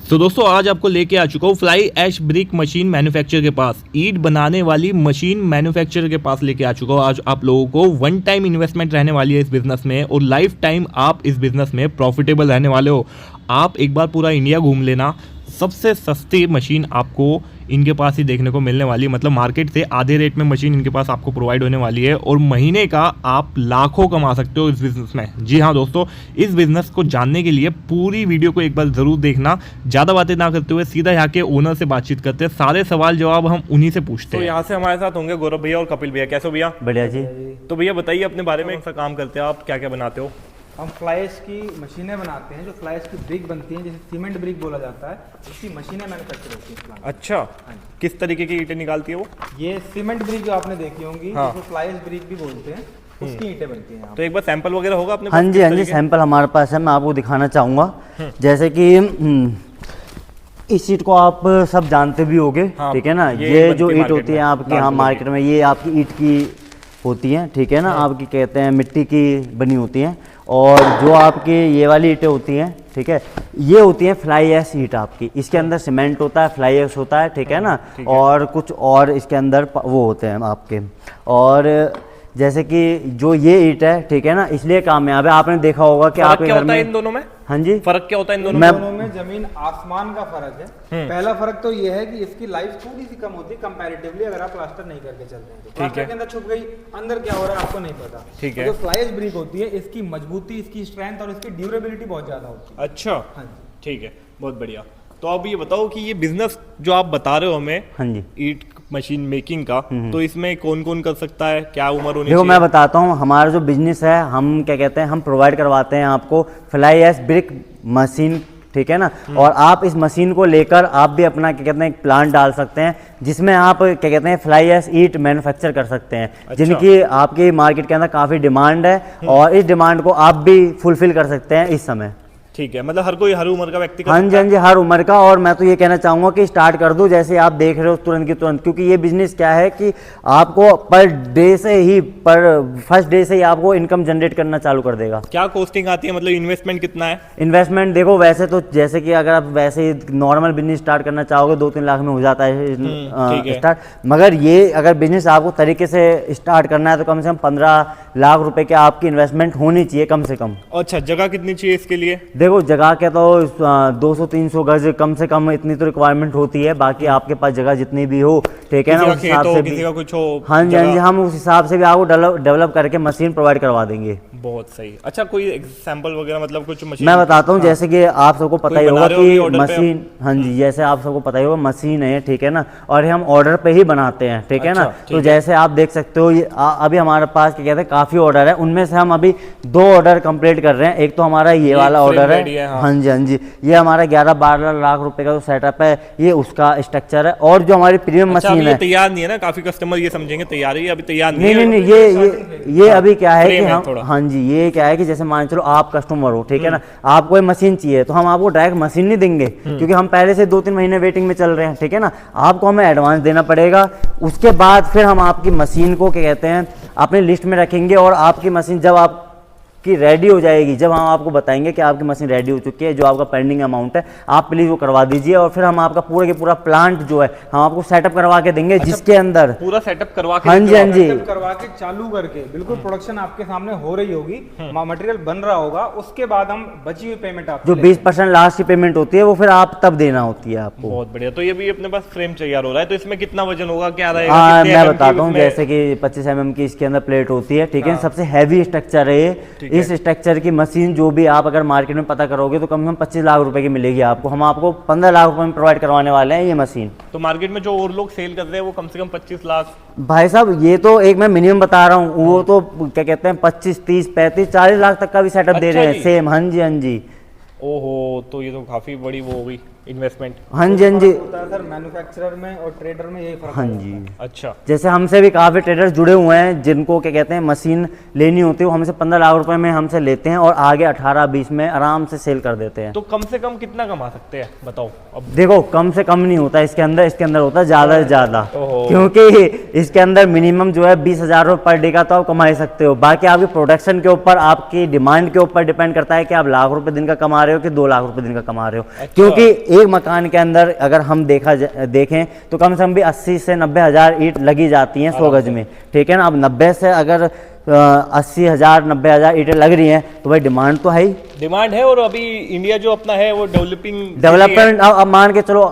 तो दोस्तों आज आपको लेके आ चुका हूँ fly ash brick machine manufacturer के पास, ईंट बनाने वाली मशीन मैन्युफैक्चरर के पास लेके आ चुका हूँ। आज आप लोगों को वन टाइम इन्वेस्टमेंट रहने वाली है इस बिजनेस में और लाइफ टाइम आप इस बिजनेस में प्रॉफिटेबल रहने वाले हो। आप एक बार पूरा इंडिया घूम लेना, सबसे सस्ती मशीन आपको इनके पास ही देखने को मिलने वाली है। मतलब मार्केट से आधे रेट में मशीन इनके पास आपको प्रोवाइड होने वाली है और महीने का आप लाखों कमा सकते हो इस बिज़नेस में। जी हाँ दोस्तों, इस बिज़नेस को जानने के लिए पूरी वीडियो को एक बार ज़रूर देखना। ज़्यादा बातें ना करते हुए सीधा यहाँ के ओनर से बातचीत करते हैं, सारे सवाल जवाब हम उन्हीं से पूछते हैं। तो यहाँ से हमारे साथ होंगे गौरव भैया और कपिल भैया। कैसे हो भैया? बढ़िया जी। तो भैया बताइए अपने बारे में, कैसा काम करते हैं आप, क्या क्या बनाते हो? हम फ्लाई ऐश की मशीनें बनाते हैं, जो फ्लाई ऐश की ब्रिक बनती हैं, जैसे सीमेंट ब्रिक बोला जाता है, उसकी मशीनें मैन्युफैक्चर होती हैं। अच्छा, किस तरीके की ईंटें निकालती है वो? ये सीमेंट ब्रिक जो आपने देखी होंगी, हाँ। जिसको फ्लाई ऐश ब्रिक भी बोलते हैं, उसकी ईंटें बनती हैं। तो एक बार सैंपल वगैरह होगा अपने हाँ पास? जी, हाँ जी, सैंपल हमारे पास है, मैं आपको दिखाना चाहूँगा। जैसे कि इस ईंट को आप सब जानते भी होगे, हाँ, ठीक है ना। ये जो ईंट होती है में, आपकी यहाँ मार्केट में, ये आपकी ईंट की होती हैं, ठीक है ना। आपकी कहते हैं मिट्टी की बनी होती हैं। और जो आपकी ये वाली ईंटें होती हैं, ठीक है, ये होती हैं फ्लाई ऐश ईंट आपकी। इसके अंदर सीमेंट होता है, फ्लाई ऐश होता है, ठीक है ना। और कुछ और इसके अंदर वो होते हैं आपके। और जैसे कि जो ये ईंट है, ठीक है ना, इसलिए कामयाब है। आपने देखा होगा कि आपके घर में इन दोनों में, हाँ जी, फर्क क्या होता है इन दोनों दोनों में जमीन आसमान का फर्क है। पहला फर्क तो ये है कि इसकी लाइफ थोड़ी सी कम होती है कंपैरेटिवली, अगर आप प्लास्टर नहीं करके चलते हैं तो। प्लास्टर के अंदर छुप गई, अंदर क्या हो रहा है आपको नहीं पता। ठीक है। जो फ्लाई ऐश ब्रिक होती है, इसकी मजबूती, इसकी स्ट्रेंथ और इसकी ड्यूरेबिलिटी बहुत ज्यादा होती है। अच्छा, हाँ जी, ठीक है, बहुत बढ़िया। तो अब ये बताओ कि ये बिजनेस जो आप बता रहे हो हमें, हाँ जी, ईंट मशीन मेकिंग का, तो इसमें कौन कौन कर सकता है, क्या उम्र होनी देखो चाहिए? मैं बताता हूँ। हमारा जो बिजनेस है, हम क्या कहते हैं, हम प्रोवाइड करवाते हैं आपको फ्लाई ऐश ब्रिक मशीन, ठीक है ना। और आप इस मशीन को लेकर आप भी अपना क्या कहते हैं एक प्लांट डाल सकते हैं, जिसमें आप क्या कहते हैं फ्लाई ऐश ईंट मैन्युफैक्चर कर सकते हैं। अच्छा। जिनकी आपकी मार्केट के अंदर काफ़ी डिमांड है और इस डिमांड को आप भी फुलफिल कर सकते हैं इस समय। ठीक है, मतलब हर कोई, हर उम्र का व्यक्ति कर हाँ सकता जी, हाँ जी, हर उम्र का। और मैं तो ये कहना चाहूँगा कि स्टार्ट कर दो, जैसे आप देख रहे हो तुरंत की तुरंत। क्योंकि ये बिजनेस क्या है कि आपको पर डे से ही, पर फर्स्ट डे से ही आपको इनकम जनरेट करना चालू कर देगा। है? क्या कॉस्टिंग आती है, मतलब इन्वेस्टमेंट कितना है? इन्वेस्टमेंट देखो, वैसे तो जैसे कि अगर आप वैसे ही नॉर्मल बिजनेस स्टार्ट करना चाहोगे 2-3 लाख में हो जाता है ठीक है। स्टार्ट। मगर ये अगर बिजनेस आपको तरीके से स्टार्ट करना है तो कम से कम 15 लाख रुपए की आपकी इन्वेस्टमेंट होनी चाहिए कम से कम। अच्छा, जगह कितनी चाहिए इसके लिए? देखो जगह के तो 200-300 गज कम से कम इतनी तो रिक्वायरमेंट होती है। बाकी आपके पास जगह जितनी भी हो, ठीक है ना, उस हिसाब से किसी का कुछ हो। हाँ जी, हाँ जी, हम उस हिसाब से भी आपको डेवलप करके मशीन प्रोवाइड करवा देंगे। बहुत सही। अच्छा, कोई एग्जांपल वगैरह, मतलब कुछ मशीन? मैं बताता हूँ। जैसे कि आप सबको पता ही होगा कि order पे मशीन, हाँ जी, जैसे आप सबको पता ही होगा मशीन है, ठीक है ना, और हम ऑर्डर पे ही बनाते हैं, ठीक है ना। तो जैसे आप देख सकते हो, ये अभी हमारे पास क्या कहते हैं काफ़ी ऑर्डर है, उनमें से हम अभी 2 ऑर्डर कंप्लीट कर रहे हैं। एक तो हमारा ये वाला ऑर्डर है, हाँ जी, हाँ जी, ये हमारा 11-12 लाख रुपए का जो सेटअप है, ये उसका स्ट्रक्चर है। और जो हमारी प्रीमियम मशीन है, तैयार नहीं है ना, काफी कस्टमर ये समझेंगे तैयार है, अभी तैयार नहीं नहीं नहीं, ये अभी क्या है कि हम, हाँ जी, ये क्या है कि जैसे मान चलो आप कस्टमर हो, ठीक है ना, आपको कोई मशीन चाहिए तो हम आपको डायरेक्ट मशीन नहीं देंगे, क्योंकि हम पहले से 2-3 महीने वेटिंग में चल रहे हैं, ठीक है ना। आपको हमें एडवांस देना पड़ेगा। उसके बाद फिर हम आपकी मशीन को क्या कहते हैं अपनी लिस्ट में रखेंगे। और आपकी मशीन जब आपकी रेडी हो जाएगी, जब हम आपको बताएंगे कि आपकी मशीन रेडी हो चुकी है, जो आपका पेंडिंग अमाउंट है आप प्लीज वो करवा दीजिए। और फिर हम आपका पूरा के पूरा प्लांट जो है हम आपको सेटअप करवा के देंगे। अच्छा, जिसके अंदर पूरा सेटअप करवा के, हाँ जी, हाँ जी, करवा के चालू करके बिल्कुल प्रोडक्शन आपके सामने हो रही होगी, मटेरियल बन रहा होगा, उसके बाद हम बची हुई पेमेंट आपको जो 20% लास्ट की पेमेंट होती है वो फिर आप तब देना होती है आपको। बहुत बढ़िया। तो ये भी अपने पास फ्रेम तैयार हो रहा है, तो इसमें कितना वजन होगा, क्या रहेगा? हाँ, मैं बताता हूँ। जैसे कि 25 mm की इसके अंदर प्लेट होती है, ठीक है। सबसे हैवी स्ट्रक्चर है ये। इस स्ट्रक्चर की मशीन जो भी आप अगर मार्केट में पता करोगे तो कम से कम 25 लाख रुपए की मिलेगी आपको। हम आपको 15 लाख रुपए में प्रोवाइड करवाने वाले हैं ये मशीन। तो मार्केट में जो और लोग सेल कर रहे हैं वो कम से कम 25 लाख? भाई साहब, ये तो एक मैं मिनिमम बता रहा हूँ, वो तो क्या कहते हैं 25, 30, 35, 40 लाख तक का भी सेटअप दे रहे हैं सेम। हाँ जी, हाँ जी। ओहो, तो ये तो काफी बड़ी वो हो गई इन्वेस्टमेंट। हाँ जी, हाँ जी, होता है सर, मैन्युफैक्चरर में और ट्रेडर में यही फर्क हाँ होता है। जी। अच्छा, जैसे हमसे भी काफ़ी ट्रेडर्स जुड़े हुए हैं जिनको क्या कहते हैं मशीन लेनी होती है, वो हमसे 15 लाख रुपए में हमसे लेते हैं और आगे 18-20 में आराम से सेल कर देते हैं। तो कम से कम कितना कमा सकते हैं बताओ? अब देखो कम से कम नहीं होता इसके अंदर होता है ज़्यादा से ज़्यादा। ओहो। क्योंकि इसके अंदर मिनिमम जो है 20,000 रुपये पर डे का तो आप कमा ही सकते हो। बाकी आपकी प्रोडक्शन के ऊपर, आपकी डिमांड के ऊपर डिपेंड करता है कि आप लाख रुपए दिन का कमा रहे हो कि 2 लाख रुपए दिन का कमा रहे हो। क्योंकि एक मकान के अंदर अगर हम देखें तो कम से कम भी 80 से 90 हज़ार ईंट लगी जाती हैं 100 गज में, ठीक है ना। अब 90 से अगर 80,000 90,000 ईंटें लग रही हैं तो भाई डिमांड तो है ही, डिमांड है। और अभी इंडिया जो अपना है वो डेवलपमेंट, अब मान के चलो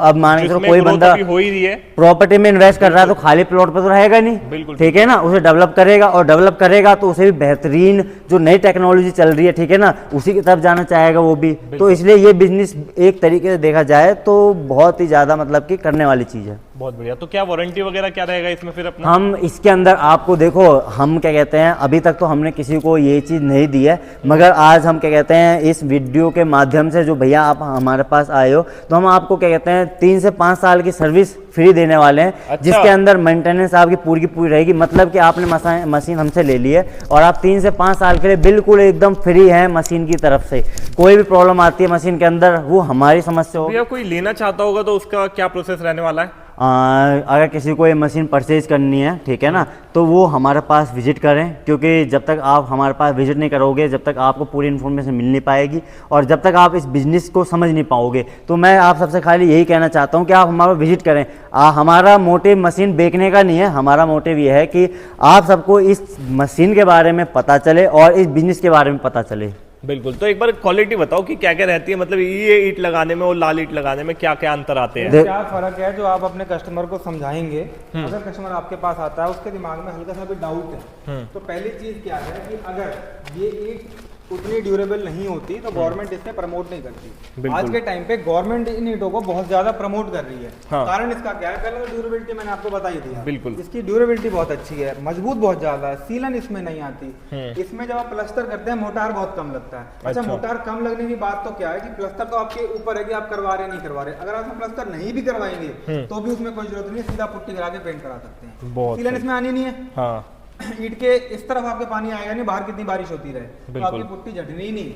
कोई बंदा हो ही रही है, प्रॉपर्टी में इन्वेस्ट कर रहा है तो खाली प्लॉट पे तो रहेगा नहीं, बिल्कुल, ठीक है ना। उसे डेवलप करेगा, और डेवलप करेगा तो उसे भी बेहतरीन जो नई टेक्नोलॉजी चल रही है, ठीक है ना, उसी की तरफ जाना चाहेगा वो भी। तो इसलिए ये बिजनेस एक तरीके से देखा जाए तो बहुत ही ज्यादा मतलब कि करने वाली चीज है। बहुत बढ़िया। तो क्या वारंटी वगैरह क्या रहेगा इसमें फिर अपना? हम इसके अंदर आपको देखो, हम क्या कहते हैं, अभी तक तो हमने किसी को ये चीज़ नहीं दी है, मगर आज हम क्या कहते हैं इस वीडियो के माध्यम से जो भैया आप हमारे पास आए हो, तो हम आपको क्या कहते हैं 3 से 5 साल की सर्विस फ्री देने वाले हैं। अच्छा। जिसके अंदर मेंटेनेंस आपकी पूरी की पूरी रहेगी। मतलब कि आपने मशीन हमसे ले ली है और आप 3 से 5 साल के लिए बिल्कुल एकदम फ्री है मशीन की तरफ से। कोई भी प्रॉब्लम आती है मशीन के अंदर, वो हमारी समस्या हो। भैया कोई लेना चाहता होगा तो उसका क्या प्रोसेस रहने वाला है? अगर किसी को ये मशीन परचेज करनी है, ठीक है ना, तो वो हमारे पास विजिट करें, क्योंकि जब तक आप हमारे पास विजिट नहीं करोगे, जब तक आपको पूरी इन्फॉर्मेशन मिल नहीं पाएगी और जब तक आप इस बिज़नेस को समझ नहीं पाओगे। तो मैं आप सबसे खाली यही कहना चाहता हूँ कि आप हमारा विजिट करें। हमारा मोटिव मशीन बेचने का नहीं है, हमारा मोटिव ये है कि आप सबको इस मशीन के बारे में पता चले और इस बिज़नेस के बारे में पता चले। बिल्कुल। तो एक बार क्वालिटी बताओ कि क्या क्या रहती है, मतलब ये ईंट लगाने में और लाल ईंट लगाने में क्या क्या अंतर आते हैं? क्या फर्क है जो आप अपने कस्टमर को समझाएंगे। अगर कस्टमर आपके पास आता है, उसके दिमाग में हल्का सा भी डाउट है, तो पहली चीज क्या है कि अगर ये ईंट उतनी ड्यूरेबल नहीं होती तो गवर्नमेंट इसे प्रमोट नहीं करती। आज के टाइम पे गवर्नमेंट इन ईंटों को बहुत ज्यादा प्रमोट कर रही है। हाँ। कारण इसका क्या है, पहले तो ड्यूरेबिलिटी मैंने आपको बताई दी है। बिल्कुल। इसकी ड्यूरेबिलिटी बहुत अच्छी है, मजबूत बहुत ज्यादा है, सीलन इसमें नहीं आती। इसमें जब आप प्लास्टर करते हैं मोटार बहुत कम लगता है। अच्छा, मोटार कम लगने की बात तो क्या है कि प्लास्टर तो आपके ऊपर है कि आप करवा रहे नहीं करवा रहे। अगर आप प्लास्टर नहीं भी करवाएंगे तो भी उसमें कोई जरूरत नहीं है, सीधा पुट्टी करा के पेंट करा सकते हैं। सीलन इसमें आनी नहीं है। हाँ। ईंट के इस तरफ आपके पानी आएगा नहीं, बाहर कितनी बारिश होती रहे तो आपकी पुट्टी झटनी ही नहीं।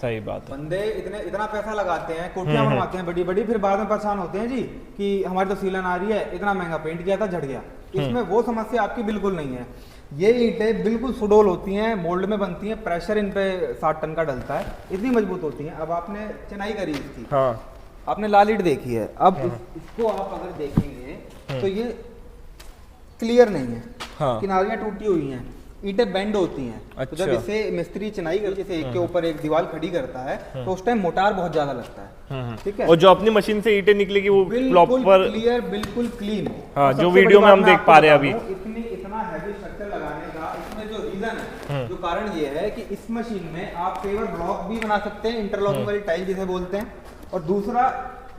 सही बात है। बंदे इतना पैसा लगाते हैं, कोठियां बनवाते हैं बड़ी बड़ी, फिर बाद में परेशान होते हैं जी कि हमारी तो सीलन आ रही है, इतना महंगा पेंट किया था झट गया। इसमें वो समस्या आपकी बिल्कुल नहीं है। ये ईंटें बिल्कुल सुडोल होती हैं, मोल्ड में बनती हैं, प्रेशर इन पे 60 टन का डलता है, इतनी मजबूत होती हैं। अब आपने चिनाई करी इसकी, हाँ। आपने लाल ईंट देखी है, अब इसको आप अगर देखेंगे तो ये क्लियर नहीं है। हाँ। किनारियां टूटी हुई हैं, ईंटें बेंड होती हैं। अच्छा। तो जब इसे मिस्त्री चिनाई कर जैसे एक के ऊपर एक दीवार खड़ी करता है तो उस टाइम मोटार बहुत ज्यादा लगता है, ठीक है। और जो अपनी मशीन से ईंटें निकलेगी वो प्रॉपर क्लियर, बिल्कुल क्लीन। हाँ, जो वीडियो में हम देख पा रहे हैं अभी। इतना हैवी स्ट्रक्चर लगाने का इसमें जो रीजन है, जो कारण ये है कि इस मशीन में आप पेवर ब्लॉक भी बना सकते हैं, इंटरलॉकिंग वाली टाइल जिसे बोलते हैं, और दूसरा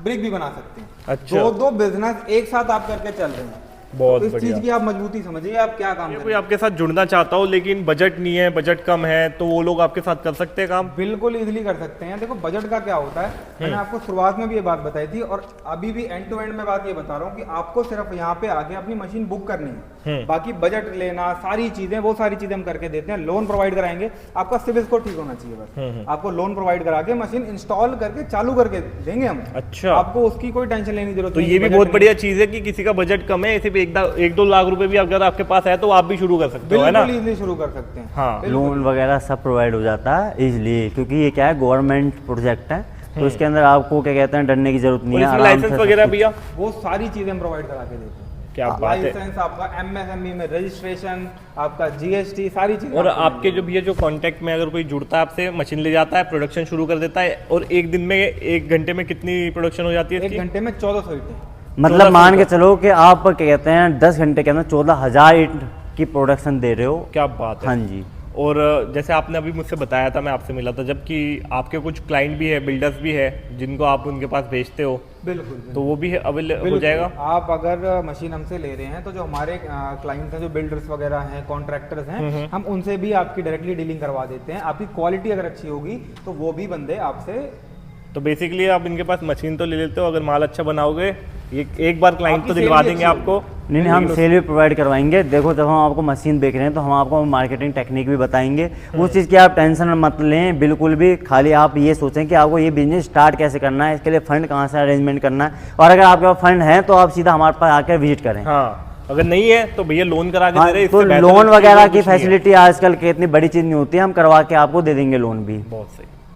ब्रिक भी बना सकते हैं। अच्छा। दो बिजनेस एक साथ आप करके चल रहे हैं। बहुत तो इस बढ़िया। चीज की आप मजबूती समझिए, आप क्या काम कोई आपके साथ जुड़ना चाहता हो लेकिन बजट नहीं है, बजट कम है, तो वो लोग आपके साथ कर सकते हैं काम? बिल्कुल इजीली कर सकते हैं। देखो बजट का क्या होता है, मैंने आपको शुरुआत में भी ये बात बताई थी और अभी भी एंड टू एंड में बात ये बता रहा हूँ कि आपको सिर्फ यहाँ पे आके अपनी मशीन बुक करनी है, बाकी बजट लेना, सारी चीजें, वो सारी चीजें हम करके देते हैं। लोन प्रोवाइड कराएंगे, आपका सिविल स्कोर ठीक होना चाहिए बस। आपको लोन प्रोवाइड करा के मशीन इंस्टॉल करके चालू करके देंगे हम। अच्छा। आपको उसकी कोई टेंशन लेने की जरूरत नहीं। तो ये भी बहुत बढ़िया चीज है कि किसी का बजट कम है, सिर्फ 1-2 लाख रुपए भी अगर आपके पास है तो आप भी शुरू कर सकते हो, है ना? बिल्कुल इजीली शुरू कर सकते हैं। हाँ, लोन वगैरह सब प्रोवाइड हो जाता है इजीली, क्योंकि ये क्या है गवर्नमेंट प्रोजेक्ट है, तो इसके अंदर आपको क्या कहते हैं डरने की जरूरत नहीं है। लाइसेंस वगैरह भैया वो सारी चीजें हम प्रोवाइड करा के देते हैं। क्या बात है। लाइसेंस आपका MSME में रजिस्ट्रेशन, आपका GST, सारी चीजें। और आपके जो भैया जो कांटेक्ट में अगर कोई जुड़ता है आपसे, मशीन ले जाता है, प्रोडक्शन शुरू कर देता है, और एक दिन में 1 घंटे में कितनी प्रोडक्शन हो जाती है? 1 घंटे में 1400 ईंटें। मतलब मान के चलो कि आप क्या कहते हैं 10 घंटे के अंदर 14,000 ईंट की प्रोडक्शन दे रहे हो। क्या बात है। हाँ जी। और जैसे आपने अभी मुझसे बताया था, मैं आपसे मिला था, जबकि आपके कुछ क्लाइंट भी है, बिल्डर्स भी है जिनको आप उनके पास भेजते हो। बिल्कुल। तो वो भी अवेलेबल हो जाएगा। आप अगर मशीन हमसे ले रहे हैं तो जो हमारे क्लाइंट हैं, जो बिल्डर्स वगैरह हैं, कॉन्ट्रैक्टर्स हैं, हम उनसे भी आपकी डायरेक्टली डीलिंग करवा देते हैं। आपकी क्वालिटी अगर अच्छी होगी तो वो भी बंदे आपसे। तो बेसिकली आप इनके पास मशीन तो ले लेते हो, अगर माल अच्छा बनाओगे एक बार क्लाइंट तो दिलवा देंगे आपको। नहीं, हम सेल भी प्रोवाइड करवाएंगे। देखो जब हम आपको मशीन देख रहे हैं तो हम आपको मार्केटिंग टेक्निक भी बताएंगे। उस चीज़ की आप टेंशन मत लें बिल्कुल भी। खाली आप ये सोचें कि आपको ये बिजनेस स्टार्ट कैसे करना है, इसके लिए फंड कहाँ से अरेंजमेंट करना है, और अगर आपके पास फंड है तो आप सीधा हमारे पास आकर विजिट करें। हाँ, अगर नहीं है तो भैया लोन करा के दे रहे हैं। तो लोन वगैरह की फैसिलिटी आजकल की इतनी बड़ी चीज़ नहीं होती है, हम करवा के आपको दे देंगे लोन भी। बहुत सही।